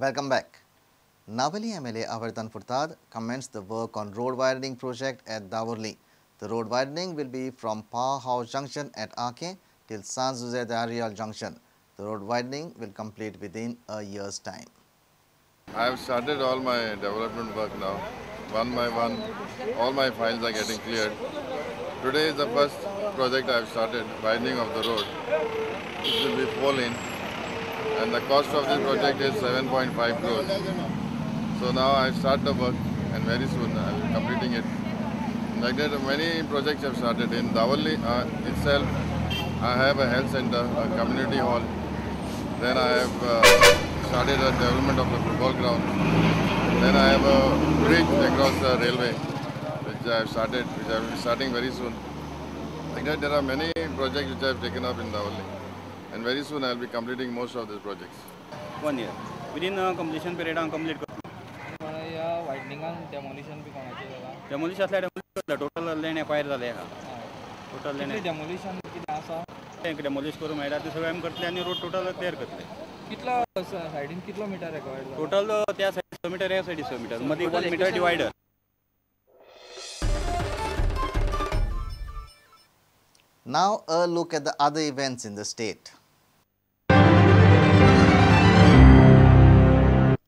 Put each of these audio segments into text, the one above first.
Welcome back. Navelim MLA Avertano Furtado commenced the work on road widening project at Dhavorlim. The road widening will be from Powerhouse Junction at Ake till San Jose de Ariel Junction. The road widening will complete within a year's time. I have started all my development work now. One by one, all my files are getting cleared. Today is the first project I have started, widening of the road. It will be 4 lane and the cost of this project is 7.5 crores. So now I start the work and very soon I will be completing it. Like that, many projects have started. In Dhavorlim itself, I have a health center, a community hall. Then I have started the development of the football ground. Then I have a bridge across the railway, which I have started, which I will be starting very soon. Like that, there are many projects which I have taken up in Dhavorlim. And very soon I will be completing most of these projects. 1 year. Within completion period, I complete. Widening and demolition भी करना चाहिए Demolition असल्या demolition total land acquire झाले हा. Total land. Demolition किती असा? Demolish करून माहिती आहे ते सगळे आम्ही करतले आणि road total clear करतले. कितला साइडिंग कितलो मीटर required? Total त्या side 100 मीटर या side 100 मीटर. मध्ये 1 metre divider. Now a look at the other events in the state.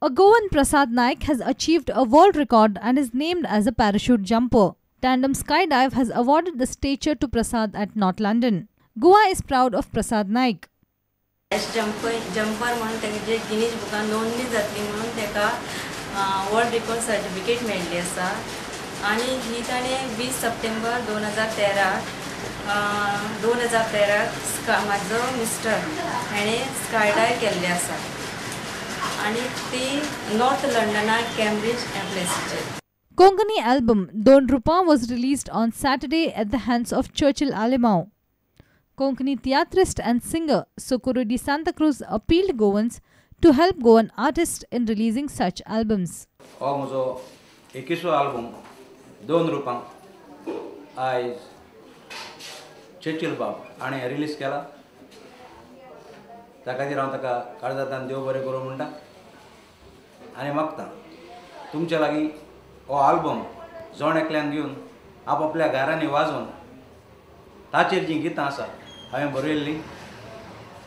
A Goan Prasad Naik has achieved a world record and is named as a parachute jumper. Tandem Skydive has awarded the stature to Prasad at North London. Goa is proud of Prasad Naik. Jumper म्हणून तेजे Guinness बुकान नोंदणी जातली म्हणून तेका world record certificate मेळ्ळी आसा आनी ही ताणें 20 सप्टेंबर 2013 म्हाजो मिस्टर हेणें स्कायडायव केल्लें आसा आनी ती नॉर्थ लंडनाक कॅम्ब्रिज ह्या प्लेसीचेर. Konkani album Don Rupa was released on Saturday at the hands of Churchill Alimau. Konkani theatrist and singer Socorro de Santa Cruz appealed Goans to help Goan artists in releasing such albums. हो म्हजो 21वो album दोन रुपां आयज Churchill बाब हाणें release केला. त्या खातीर हांव ताका काळजांतल्यान देव बरें करूं म्हणटा आनी मागता तुमचे लागीं हो आल्बम जोण एकल्यान घेवन आपआपल्या घरांनी वाजोवन ताचेर जीं गितां आसा हांवें बरयल्लीं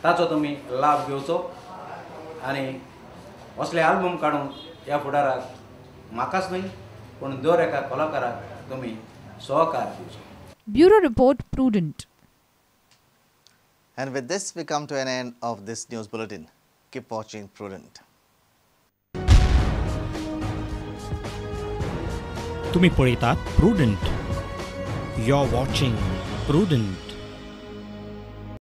ताचो तुमी लाभ घेवचो आनी असले आल्बम काडून ह्या फुडाराक म्हाकाच न्हय पूण दर एका कलाकाराक तुमी सहकार दिवचो. Bureau Report Prudent. And with this, we come to an end of this news bulletin. Keep watching Prudent. तुम्ही पळयतात Prudent. You're watching Prudent.